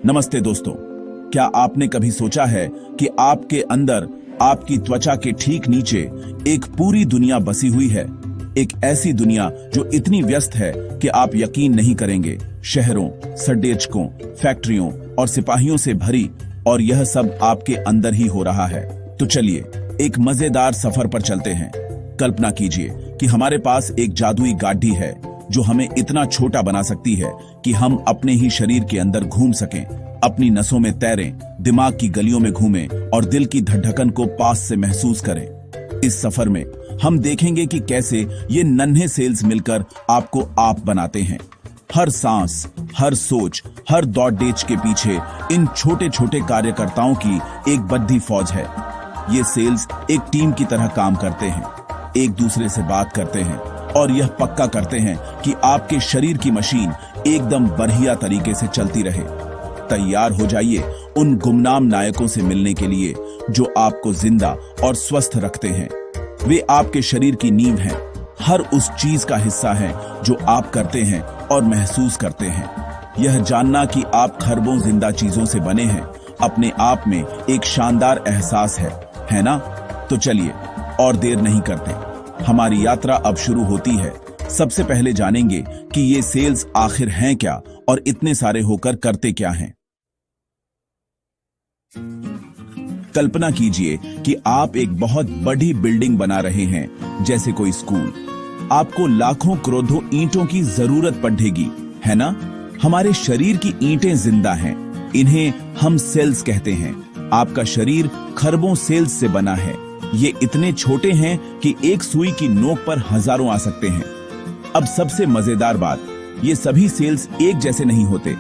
नमस्ते दोस्तों, क्या आपने कभी सोचा है कि आपके अंदर आपकी त्वचा के ठीक नीचे एक पूरी दुनिया बसी हुई है। एक ऐसी दुनिया जो इतनी व्यस्त है कि आप यकीन नहीं करेंगे। शहरों, सड्डेचकों, फैक्ट्रियों और सिपाहियों से भरी, और यह सब आपके अंदर ही हो रहा है। तो चलिए एक मजेदार सफर पर चलते हैं। कल्पना कीजिए कि हमारे पास एक जादुई गाड़ी है जो हमें इतना छोटा बना सकती है कि हम अपने ही शरीर के अंदर घूम सकें, अपनी नसों में तैरें, दिमाग की गलियों में घूमें और दिल की धड़कन को पास से महसूस करें। इस सफर में हम देखेंगे कि कैसे ये नन्हे सेल्स मिलकर आपको आप बनाते हैं। हर सांस, हर सोच, हर दौड़ डेच के पीछे इन छोटे छोटे कार्यकर्ताओं की एक बद्धी फौज है। ये सेल्स एक टीम की तरह काम करते हैं, एक दूसरे से बात करते हैं और यह पक्का करते हैं कि आपके शरीर की मशीन एकदम बढ़िया तरीके से चलती रहे। तैयार हो जाइए उन गुमनाम नायकों से मिलने के लिए जो आपको जिंदा और स्वस्थ रखते हैं। वे आपके शरीर की नींव हैं, हर उस चीज का हिस्सा हैं जो आप करते हैं और महसूस करते हैं। यह जानना कि आप खरबों जिंदा चीजों से बने हैं अपने आप में एक शानदार एहसास है ना? तो चलिए और देर नहीं करते, हमारी यात्रा अब शुरू होती है। सबसे पहले जानेंगे कि ये सेल्स आखिर हैं क्या और इतने सारे होकर करते क्या हैं। कल्पना कीजिए कि आप एक बहुत बड़ी बिल्डिंग बना रहे हैं, जैसे कोई स्कूल। आपको लाखों करोड़ों ईंटों की जरूरत पड़ेगी, है ना? हमारे शरीर की ईंटें जिंदा हैं, इन्हें हम सेल्स कहते हैं। आपका शरीर खरबों सेल्स से बना है। ये इतने छोटे हैं कि एक सुई की नोक पर हजारों आ सकते हैं। अब सबसे मजेदार बात, ये सभी सेल्स एक जैसे नहीं होते।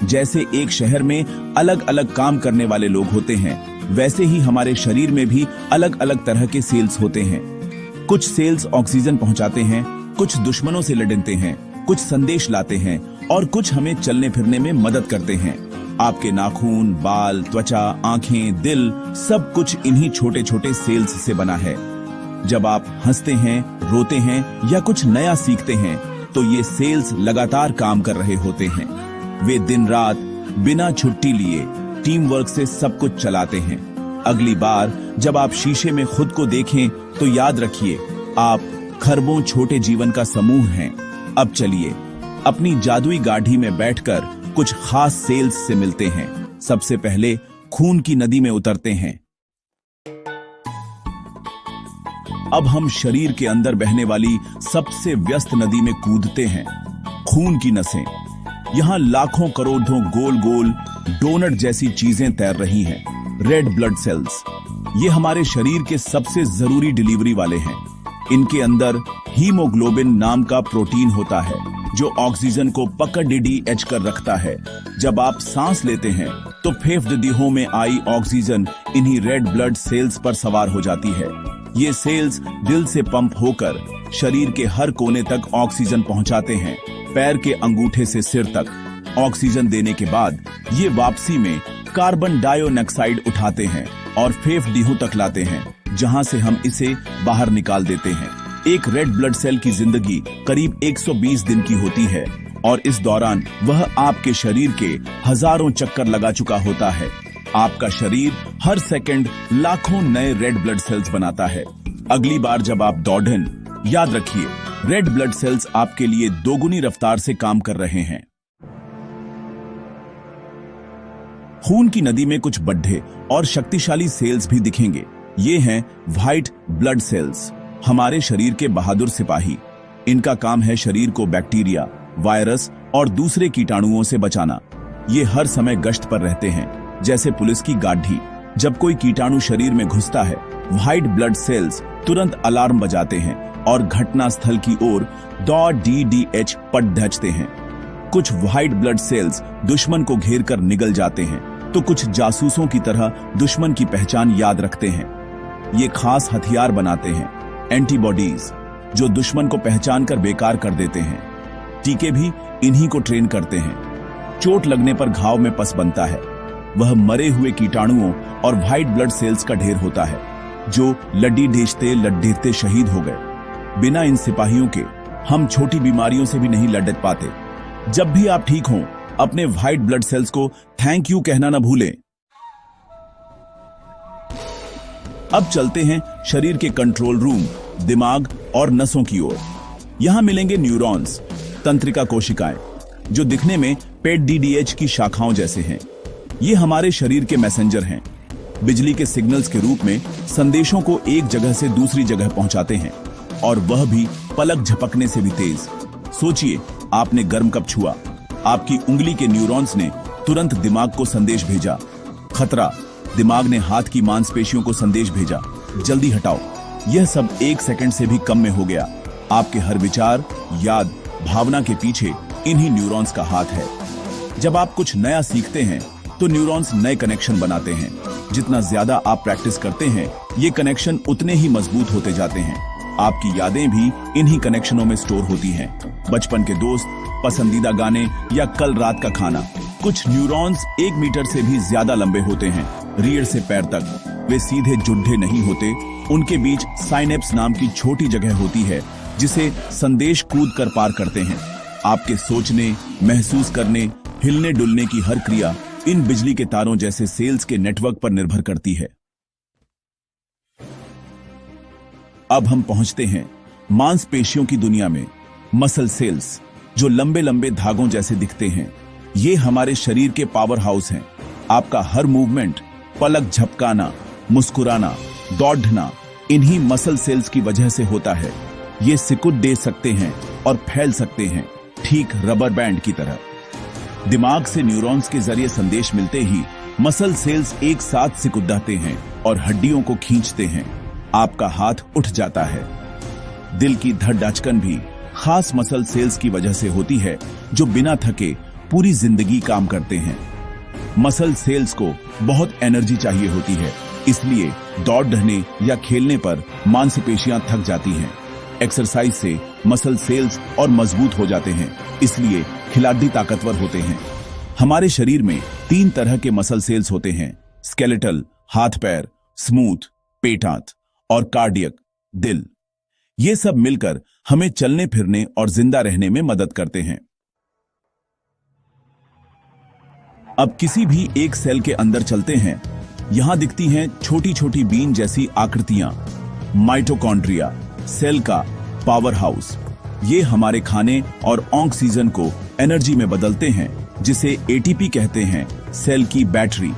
जैसे एक शहर में अलग अलग काम करने वाले लोग होते हैं, वैसे ही हमारे शरीर में भी अलग अलग तरह के सेल्स होते हैं। कुछ सेल्स ऑक्सीजन पहुंचाते हैं, कुछ दुश्मनों से लड़ते हैं, कुछ संदेश लाते हैं और कुछ हमें चलने फिरने में मदद करते हैं। आपके नाखून, बाल, त्वचा, आंखें, दिल, सब कुछ इन्हीं छोटे छोटे सेल्स से बना है। जब आप हंसते हैं, रोते हैं या कुछ नया सीखते हैं तो ये सेल्स लगातार काम कर रहे होते हैं। वे दिन रात बिना छुट्टी लिए टीम वर्क से सब कुछ चलाते हैं। अगली बार जब आप शीशे में खुद को देखें तो याद रखिए, आप खरबों छोटे जीवन का समूह हैं। अब चलिए अपनी जादुई गाड़ी में बैठकर कुछ खास सेल्स से मिलते हैं। सबसे पहले खून की नदी में उतरते हैं। अब हम शरीर के अंदर बहने वाली सबसे व्यस्त नदी में कूदते हैं, खून की नसें। यहां लाखों करोड़ों गोल गोल डोनट जैसी चीजें तैर रही हैं, रेड ब्लड सेल्स। ये हमारे शरीर के सबसे जरूरी डिलीवरी वाले हैं। इनके अंदर हीमोग्लोबिन नाम का प्रोटीन होता है जो ऑक्सीजन को पकड़ कर रखता है। जब आप सांस लेते हैं तो फेफड़ों में आई ऑक्सीजन इन्हीं रेड ब्लड सेल्स पर सवार हो जाती है। ये सेल्स दिल से पंप होकर शरीर के हर कोने तक ऑक्सीजन पहुंचाते हैं। पैर के अंगूठे से सिर तक ऑक्सीजन देने के बाद ये वापसी में कार्बन डाइऑक्साइड उठाते हैं और फेफड़ों तक लाते हैं, जहां से हम इसे बाहर निकाल देते हैं। एक रेड ब्लड सेल की जिंदगी करीब 120 दिन की होती है और इस दौरान वह आपके शरीर के हजारों चक्कर लगा चुका होता है। आपका शरीर हर सेकंड लाखों नए रेड ब्लड सेल्स बनाता है। अगली बार जब आप दौड़ें, याद रखिए रेड ब्लड सेल्स आपके लिए दोगुनी रफ्तार से काम कर रहे हैं। खून की नदी में कुछ बड़े और शक्तिशाली सेल्स भी दिखेंगे। ये हैं व्हाइट ब्लड सेल्स, हमारे शरीर के बहादुर सिपाही। इनका काम है शरीर को बैक्टीरिया, वायरस और दूसरे कीटाणुओं से बचाना। ये हर समय गश्त पर रहते हैं, जैसे पुलिस की गाड़ी। जब कोई कीटाणु शरीर में घुसता है, व्हाइट ब्लड सेल्स तुरंत अलार्म बजाते हैं और घटना स्थल की ओर DDH पट धजते हैं। कुछ व्हाइट ब्लड सेल्स दुश्मन को घेर कर निगल जाते हैं, तो कुछ जासूसों की तरह दुश्मन की पहचान याद रखते हैं। ये खास हथियार बनाते हैं, एंटीबॉडीज, जो दुश्मन को पहचान कर बेकार कर देते हैं। टीके भी इन्हीं को ट्रेन करते हैं। चोट लगने पर घाव में पस बनता है, वह मरे हुए कीटाणुओं और व्हाइट ब्लड सेल्स का ढेर होता है जो लड्डीते शहीद हो गए। बिना इन सिपाहियों के हम छोटी बीमारियों से भी नहीं लड़ पाते। जब भी आप ठीक हों अपने व्हाइट ब्लड सेल्स को थैंक यू कहना ना भूलें। अब चलते हैं शरीर के कंट्रोल रूम, दिमाग और नसों की ओर। यहां मिलेंगे न्यूरॉन्स, तंत्रिका कोशिकाएं, जो दिखने में पेट डीडीएच की शाखाओं जैसे हैं। ये हमारे शरीर के मैसेंजर हैं, बिजली के सिग्नल्स के रूप में संदेशों को एक जगह से दूसरी जगह पहुंचाते हैं, और वह भी पलक झपकने से भी तेज। सोचिए, आपने गर्म कप छुआ, आपकी उंगली के न्यूरॉन्स ने तुरंत दिमाग को संदेश भेजा, खतरा। दिमाग ने हाथ की मांसपेशियों को संदेश भेजा, जल्दी हटाओ। यह सब 1 सेकंड से भी कम में हो गया। आपके हर विचार, याद, भावना के पीछे इन्हीं न्यूरॉन्स का हाथ है। जब आप कुछ नया सीखते हैं तो न्यूरॉन्स नए कनेक्शन बनाते हैं। जितना ज्यादा आप प्रैक्टिस करते हैं, ये कनेक्शन उतने ही मजबूत होते जाते हैं। आपकी यादें भी इन्हीं कनेक्शनों में स्टोर होती हैं। बचपन के दोस्त, पसंदीदा गाने या कल रात का खाना। कुछ न्यूरॉन्स 1 मीटर से भी ज्यादा लंबे होते हैं, रीढ़ से पैर तक। वे सीधे जुड्ढे नहीं होते, उनके बीच साइनेप्स नाम की छोटी जगह होती है, जिसे संदेश कूद कर पार करते हैं। आपके सोचने, महसूस करने, हिलने डुलने की हर क्रिया इन बिजली के तारों जैसे सेल्स के नेटवर्क पर निर्भर करती है। अब हम पहुंचते हैं मांसपेशियों की दुनिया में। मसल सेल्स, जो लंबे लंबे धागों जैसे दिखते हैं, ये हमारे शरीर के पावर हाउस हैं। आपका हर मूवमेंट, पलक झपकाना, मुस्कुराना, दौड़ना, इन्हीं मसल सेल्स की वजह से होता है। ये सिकुड़ दे सकते हैं और फैल सकते हैं, ठीक रबर बैंड की तरह। दिमाग से न्यूरॉन्स के जरिए संदेश मिलते ही मसल सेल्स एक साथ सिकुड़ाते हैं और हड्डियों को खींचते हैं। आपका हाथ उठ जाता है। दिल की धड़कन भी खास मसल सेल्स की वजह से होती है, जो बिना थके पूरी जिंदगी काम करते हैं। मसल सेल्स को बहुत एनर्जी चाहिए होती है, इसलिए दौड़ने या खेलने पर मांसपेशियां थक जाती हैं। एक्सरसाइज से मसल सेल्स और मजबूत हो जाते हैं, इसलिए खिलाड़ी ताकतवर होते हैं। हमारे शरीर में 3 तरह के मसल सेल्स होते हैं: स्केलेटल, हाथ पैर, स्मूथ, पेट हाथ, और कार्डियक, दिल। ये सब मिलकर हमें चलने फिरने और जिंदा रहने में मदद करते हैं। अब किसी भी एक सेल के अंदर चलते हैं। यहां दिखती हैं छोटी छोटी बीन जैसी आकृतियां, माइटोकॉन्ड्रिया, सेल का पावर हाउस। ये हमारे खाने और ऑक्सीजन को एनर्जी में बदलते हैं, जिसे एटीपी कहते हैं, सेल की बैटरी।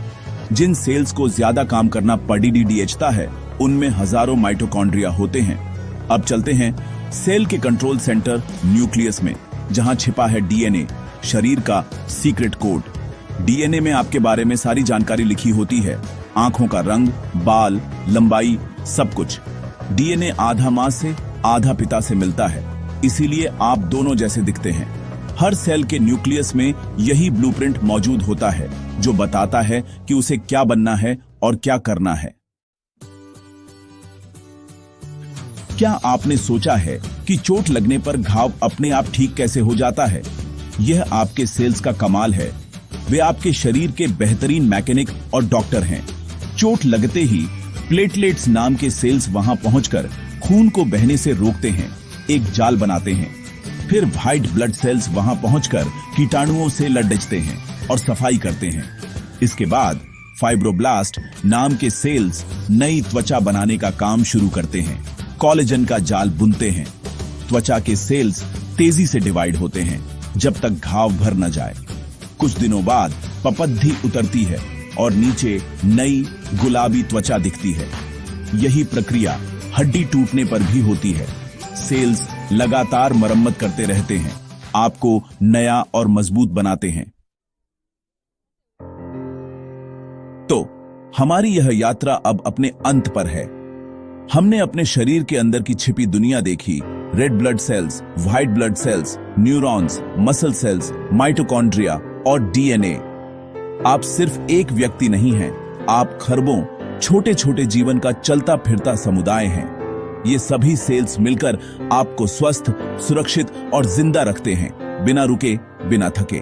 जिन सेल्स को ज्यादा काम करना पड़ता है, उनमें हजारों माइटोकॉन्ड्रिया होते हैं। अब चलते हैं सेल के कंट्रोल सेंटर न्यूक्लियस में, जहां छिपा है डीएनए, शरीर का सीक्रेट कोड। डीएनए में आपके बारे में सारी जानकारी लिखी होती है, आंखों का रंग, बाल, लंबाई, सब कुछ। डीएनए आधा मां से आधा पिता से मिलता है, इसीलिए आप दोनों जैसे दिखते हैं। हर सेल के न्यूक्लियस में यही ब्लूप्रिंट मौजूद होता है, जो बताता है कि उसे क्या बनना है और क्या करना है। क्या आपने सोचा है कि चोट लगने पर घाव अपने आप ठीक कैसे हो जाता है? यह आपके सेल्स का कमाल है। वे आपके शरीर के बेहतरीन मैकेनिक और डॉक्टर हैं। चोट लगते ही प्लेटलेट्स नाम के सेल्स वहां पहुंचकर खून को बहने से रोकते हैं, एक जाल बनाते हैं। फिर व्हाइट ब्लड सेल्स वहां पहुंचकर कीटाणुओं से लड़ते हैं और सफाई करते हैं। इसके बाद फाइब्रोब्लास्ट नाम के सेल्स नई त्वचा बनाने का काम शुरू करते हैं, कोलेजन का जाल बुनते हैं। त्वचा के सेल्स तेजी से डिवाइड होते हैं जब तक घाव भर न जाए। कुछ दिनों बाद पपद्धी उतरती है और नीचे नई गुलाबी त्वचा दिखती है। यही प्रक्रिया हड्डी टूटने पर भी होती है। सेल्स लगातार मरम्मत करते रहते हैं, आपको नया और मजबूत बनाते हैं। तो हमारी यह यात्रा अब अपने अंत पर है। हमने अपने शरीर के अंदर की छिपी दुनिया देखी, red blood cells, white blood cells, neurons, muscle cells, mitochondria और डीएनए। आप सिर्फ एक व्यक्ति नहीं हैं, आप खरबों छोटे छोटे जीवन का चलता फिरता समुदाय हैं। ये सभी सेल्स मिलकर आपको स्वस्थ, सुरक्षित और जिंदा रखते हैं, बिना रुके, बिना थके।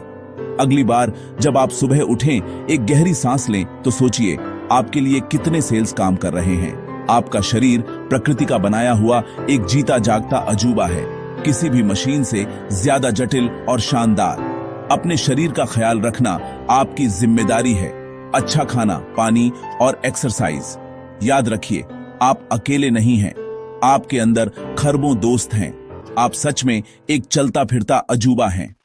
अगली बार जब आप सुबह उठें, एक गहरी सांस लें तो सोचिए आपके लिए कितने सेल्स काम कर रहे हैं। आपका शरीर प्रकृति का बनाया हुआ एक जीता जागता अजूबा है, किसी भी मशीन से ज्यादा जटिल और शानदार। अपने शरीर का ख्याल रखना आपकी जिम्मेदारी है। अच्छा खाना, पानी और एक्सरसाइज। याद रखिए, आप अकेले नहीं हैं। आपके अंदर खरबों दोस्त हैं। आप सच में एक चलता फिरता अजूबा हैं।